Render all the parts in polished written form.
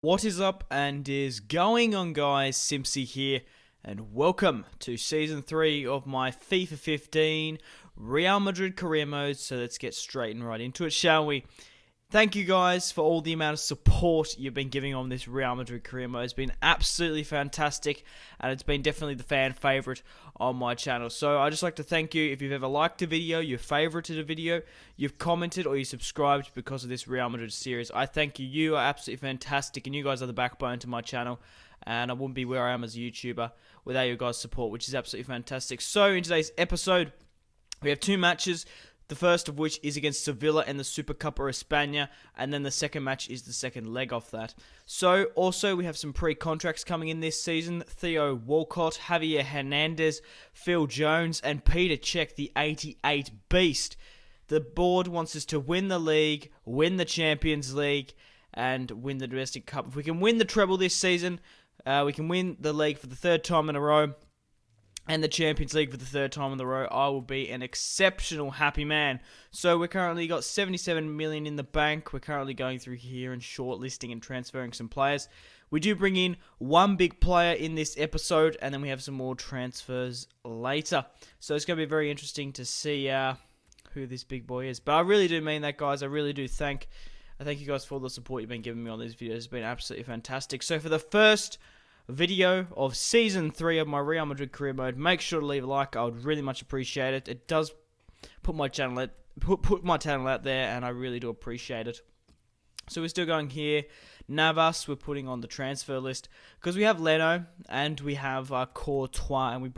What is up and is going on, guys? Simpzy here, and welcome to Season 3 of my FIFA 15 Real Madrid Career Mode. So let's get straight and right into it, shall we? Thank you guys for all the amount of support you've been giving on this Real Madrid Career Mode. It's been absolutely fantastic, and it's been definitely the fan favourite on my channel. So I'd just like to thank you if you've ever liked a video, you've favorited a video, you've commented, or you subscribed because of this Real Madrid series. I thank you. You are absolutely fantastic, and you guys are the backbone to my channel, and I wouldn't be where I am as a YouTuber without your guys' support, which is absolutely fantastic. So in today's episode, we have two matches. The first of which is against Sevilla in the Super Copa España, and then the second match is the second leg off that. So, also, we have some pre-contracts coming in this season. Theo Walcott, Javier Hernandez, Phil Jones, and Peter Cech, the 88 Beast. The board wants us to win the league, win the Champions League, and win the Domestic Cup. If we can win the treble this season, we can win the league for the third time in a row, and the Champions League for the third time in the row, I will be an exceptional happy man. So we're currently got 77 million in the bank. We're currently going through here and shortlisting and transferring some players. We do bring in one big player in this episode, and then we have some more transfers later. So it's going to be very interesting to see who this big boy is. But I really do mean that, guys. I really do thank you guys for all the support you've been giving me on these videos. It's been absolutely fantastic. So for the first video of Season 3 of my Real Madrid Career Mode, make sure to leave a like. I would really much appreciate it. It does put my channel out there, and I really do appreciate it. So we're still going here. Navas, we're putting on the transfer list because we have Leno and we have Courtois, and we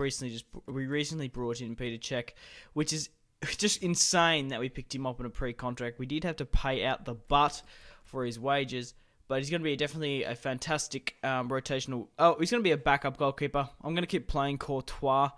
recently brought in Peter Cech, which is just insane that we picked him up on a pre-contract. We did have to pay out the butt for his wages, but he's going to be definitely a fantastic rotational. Oh, he's going to be a backup goalkeeper. I'm going to keep playing Courtois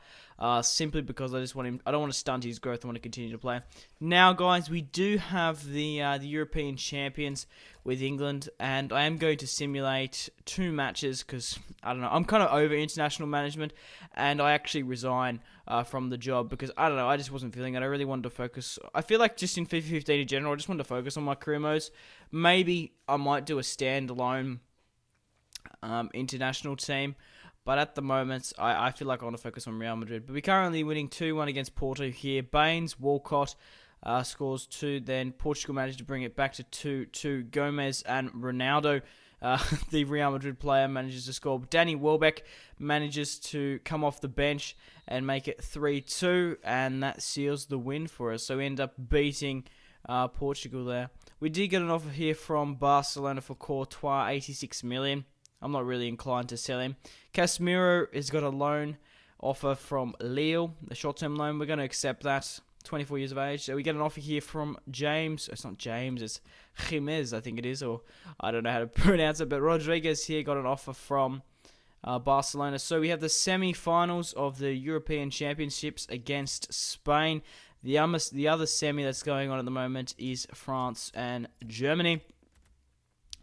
simply because I just want him. I don't want to stunt his growth. I want to continue to play. Now, guys, we do have the European champions with England, and I am going to simulate two matches because I don't know. I'm kind of over international management, and I actually resign from the job because I don't know. I just wasn't feeling it. I really wanted to focus. I feel like just in FIFA 15 in general, I just wanted to focus on my career modes. Maybe I might do a standalone international team, but at the moment, I feel like I want to focus on Real Madrid. But we're currently winning 2-1 against Porto here. Baines, Walcott scores 2. Then Portugal managed to bring it back to 2-2. Gomez and Ronaldo, the Real Madrid player, manages to score. Danny Welbeck manages to come off the bench and make it 3-2, and that seals the win for us. So we end up beating Portugal there. We did get an offer here from Barcelona for Courtois, 86 million. I'm not really inclined to sell him. Casemiro has got a loan offer from Lille, a short-term loan. We're going to accept that. 24 years of age. So we get an offer here from James. It's not James, it's Jimenez, I think it is, or I don't know how to pronounce it. But Rodriguez here got an offer from Barcelona. So we have the semi-finals of the European Championships against Spain. The other semi that's going on at the moment is France and Germany.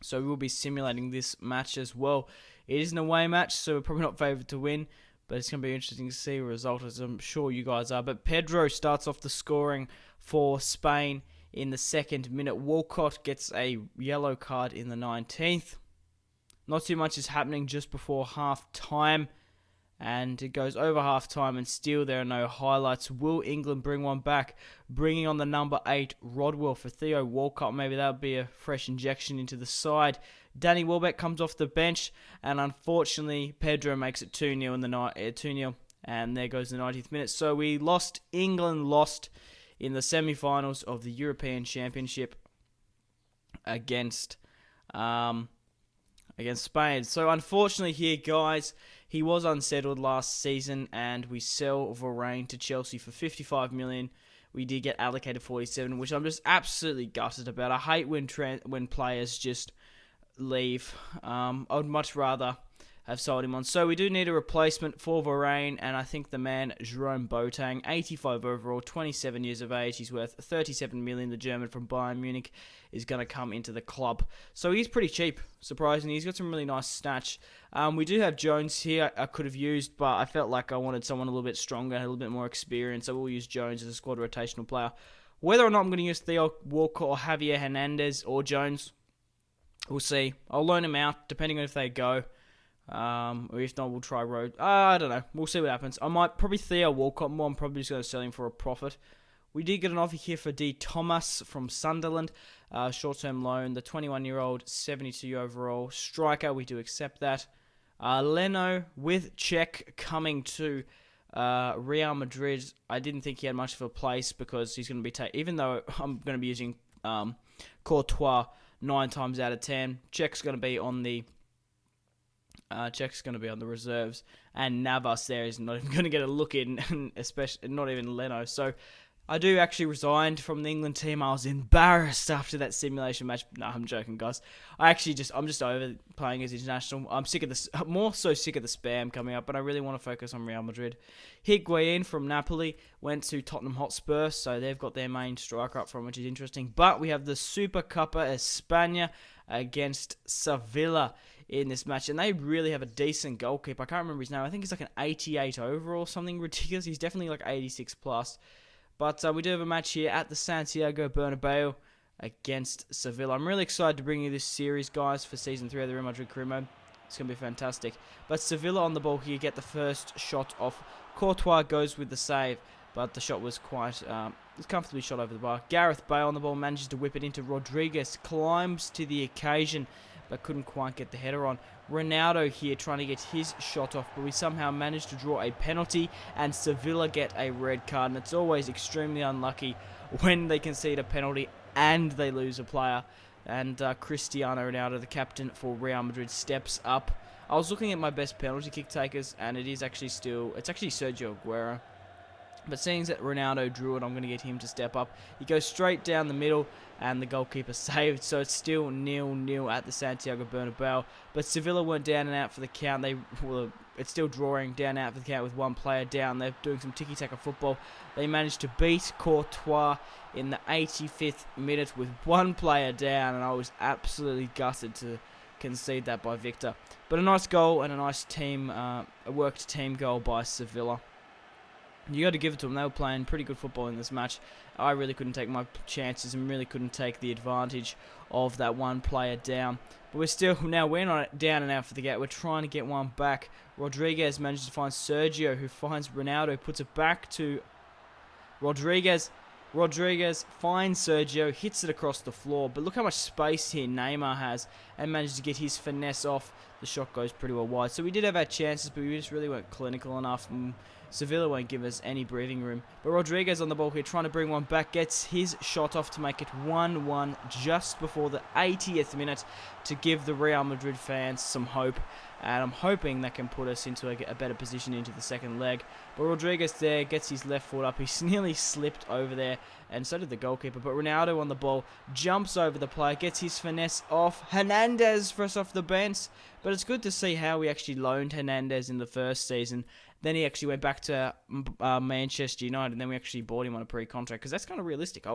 So we will be simulating this match as well. It is an away match, so we're probably not favoured to win, but it's going to be interesting to see the result, as I'm sure you guys are. But Pedro starts off the scoring for Spain in the second minute. Walcott gets a yellow card in the 19th. Not too much is happening just before half-time, and it goes over half-time, and still there are no highlights. Will England bring one back? Bringing on the number 8, Rodwell, for Theo Walcott. Maybe that would be a fresh injection into the side. Danny Welbeck comes off the bench, and unfortunately, Pedro makes it 2-0 in the 2-0, and there goes the 90th minute. So England lost in the semi-finals of the European Championship against Spain. So unfortunately here, guys, he was unsettled last season, and we sell Varane to Chelsea for 55 million. We did get allocated 47, which I'm just absolutely gutted about. I hate when players just leave. I would much rather have sold him on. So we do need a replacement for Varane, and I think the man Jerome Boateng, 85 overall, 27 years of age, he's worth 37 million. The German from Bayern Munich is going to come into the club. So he's pretty cheap, surprisingly. He's got some really nice snatch. We do have Jones here I could have used, but I felt like I wanted someone a little bit stronger, a little bit more experience, so we'll use Jones as a squad rotational player. Whether or not I'm going to use Theo Walcott or Javier Hernandez or Jones, We'll see. I'll loan him out, depending on if they go. Or if not, we'll try Road. I don't know. We'll see what happens. I might probably Theo Walcott more. I'm probably just going to sell him for a profit. We did get an offer here for D. Thomas from Sunderland. Short-term loan. The 21-year-old, 72 overall striker. We do accept that. Leno with Czech coming to Real Madrid. I didn't think he had much of a place because he's going to be even though I'm going to be using Courtois 9 times out of 10. Czech's going to be on the reserves, and Navas there is not even going to get a look in, especially not even Leno. So I do actually resigned from the England team. I was embarrassed after that simulation match. No, I'm joking, guys. I'm just over playing as international. I'm more so sick of the spam coming up, but I really want to focus on Real Madrid. Higuain from Napoli went to Tottenham Hotspur, so they've got their main striker up front, which is interesting. But we have the Super Copa España against Sevilla in this match, and they really have a decent goalkeeper. I can't remember his name. I think he's like an 88 overall, something ridiculous. He's definitely like 86 plus. But we do have a match here at the Santiago Bernabeu against Sevilla. I'm really excited to bring you this series, guys, for Season 3 of the Real Madrid Career Mode. It's going to be fantastic. But Sevilla on the ball here, get the first shot off. Courtois goes with the save, but the shot was quite comfortably shot over the bar. Gareth Bale on the ball manages to whip it into Rodriguez, climbs to the occasion, but couldn't quite get the header on. Ronaldo here trying to get his shot off, but we somehow managed to draw a penalty, and Sevilla get a red card. And it's always extremely unlucky when they concede a penalty and they lose a player. And Cristiano Ronaldo, the captain for Real Madrid, steps up. I was looking at my best penalty kick takers, and it's actually Sergio Aguero. But seeing that Ronaldo drew it, I'm going to get him to step up. He goes straight down the middle, and the goalkeeper saved. So it's still 0-0 at the Santiago Bernabeu. But Sevilla weren't down and out for the count. It's still drawing down and out for the count with one player down. They're doing some tiki-taka football. They managed to beat Courtois in the 85th minute with one player down, and I was absolutely gutted to concede that by Victor. But a nice goal and a nice a worked team goal by Sevilla. You got to give it to them. They were playing pretty good football in this match. I really couldn't take my chances and really couldn't take the advantage of that one player down. But we're not down and out for the gate. We're trying to get one back. Rodriguez manages to find Sergio, who finds Ronaldo, puts it back to Rodriguez. Rodriguez finds Sergio, hits it across the floor. But look how much space here Neymar has, and manages to get his finesse off. The shot goes pretty well wide. So we did have our chances, but we just really weren't clinical enough. Sevilla won't give us any breathing room. But Rodriguez on the ball here, trying to bring one back, gets his shot off to make it 1-1 just before the 80th minute to give the Real Madrid fans some hope. And I'm hoping that can put us into a better position into the second leg. But Rodriguez there gets his left foot up. He's nearly slipped over there, and so did the goalkeeper. But Ronaldo on the ball jumps over the player, gets his finesse off. Hernandez for us off the bench. But it's good to see how we actually loaned Hernandez in the first season. Then he actually went back to Manchester United, and then we actually bought him on a pre-contract, because that's kind of realistic.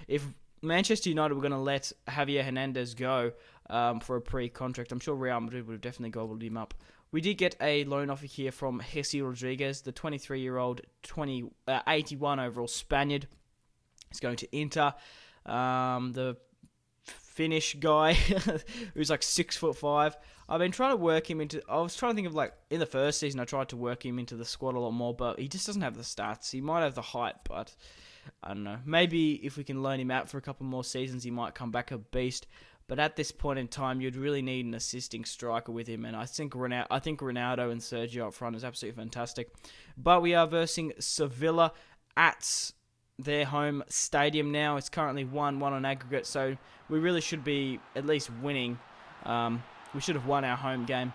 If Manchester United were going to let Javier Hernandez go for a pre-contract, I'm sure Real Madrid would have definitely gobbled him up. We did get a loan offer here from Jesse Rodriguez, the 23-year-old, 81 overall Spaniard. He's going to Inter. The Finnish guy who's like 6'5". I've been trying to work him into. I was trying to think of, like, in the first season I tried to work him into the squad a lot more, but he just doesn't have the stats. He might have the height, but I don't know. Maybe if we can loan him out for a couple more seasons, he might come back a beast. But at this point in time, you'd really need an assisting striker with him, and I think Ronaldo and Sergio up front is absolutely fantastic. But we are versing Sevilla at their home stadium now. It's currently 1-1 on aggregate, so we really should be at least winning. We should have won our home game.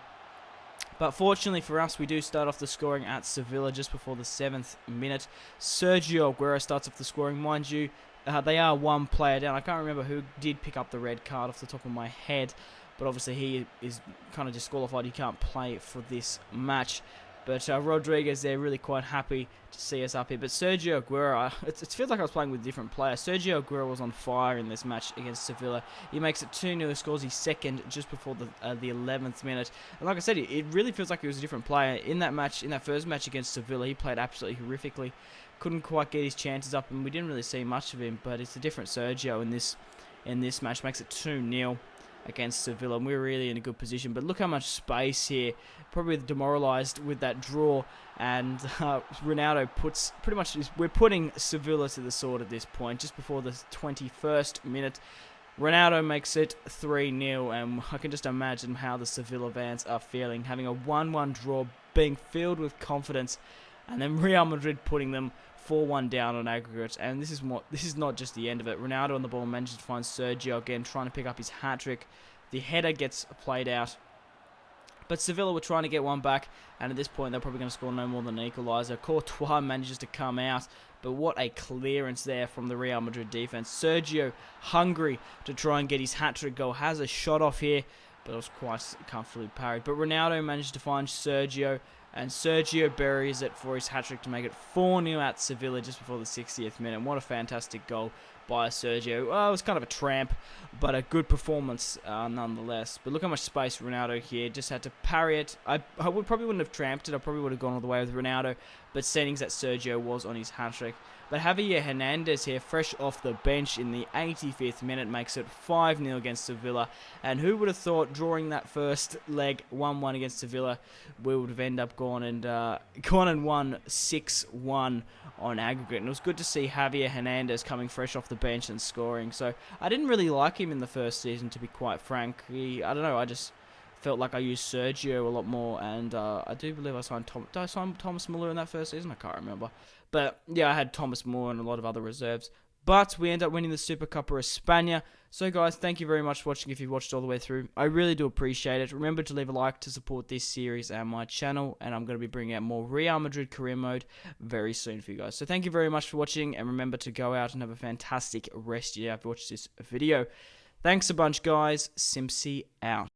But fortunately for us, we do start off the scoring at Sevilla just before the 7th minute. Sergio Aguero starts off the scoring. Mind you, they are one player down. I can't remember who did pick up the red card off the top of my head, but obviously he is kind of disqualified. He can't play for this match. But Rodriguez, they're really quite happy to see us up here. But Sergio Aguero, it feels like I was playing with a different player. Sergio Aguero was on fire in this match against Sevilla. He makes it 2-0, scores his second just before the 11th minute. And like I said, it really feels like he was a different player. In that first match against Sevilla, he played absolutely horrifically. Couldn't quite get his chances up, and we didn't really see much of him. But it's a different Sergio in this match. Makes it 2-0. against Sevilla, and we're really in a good position. But look how much space here. Probably demoralised with that draw, and Ronaldo puts pretty much. We're putting Sevilla to the sword at this point, just before the 21st minute. Ronaldo makes it 3-0, and I can just imagine how the Sevilla fans are feeling, having a 1-1 draw, being filled with confidence, and then Real Madrid putting them 4-1 down on aggregate. And this is not just the end of it. Ronaldo on the ball manages to find Sergio again, trying to pick up his hat-trick. The header gets played out, but Sevilla were trying to get one back, and at this point they're probably going to score no more than an equaliser. Courtois manages to come out, but what a clearance there from the Real Madrid defense. Sergio, hungry to try and get his hat-trick goal, has a shot off here, but it was quite comfortably parried. But Ronaldo managed to find Sergio, and Sergio buries it for his hat-trick to make it 4-0 at Sevilla just before the 60th minute. And what a fantastic goal by Sergio. Well, it was kind of a tramp, but a good performance nonetheless. But look how much space Ronaldo here. Just had to parry it. I probably wouldn't have tramped it. I probably would have gone all the way with Ronaldo, but settings that Sergio was on his hat-trick. But Javier Hernandez here, fresh off the bench in the 85th minute, makes it 5-0 against Sevilla. And who would have thought, drawing that first leg 1-1 against Sevilla, we would have ended up gone and won 6-1 on aggregate. And it was good to see Javier Hernandez coming fresh off the bench and scoring. So I didn't really like him in the first season, to be quite frank. I don't know, I just felt like I used Sergio a lot more, and I do believe I signed did I sign Thomas Muller in that first season? I can't remember. But yeah, I had Thomas Muller and a lot of other reserves. But we end up winning the Super Copa España. So guys, thank you very much for watching if you've watched all the way through. I really do appreciate it. Remember to leave a like to support this series and my channel. And I'm going to be bringing out more Real Madrid Career Mode very soon for you guys. So thank you very much for watching. And remember to go out and have a fantastic rest of your day after you watch this video. Thanks a bunch, guys. Simpzy out.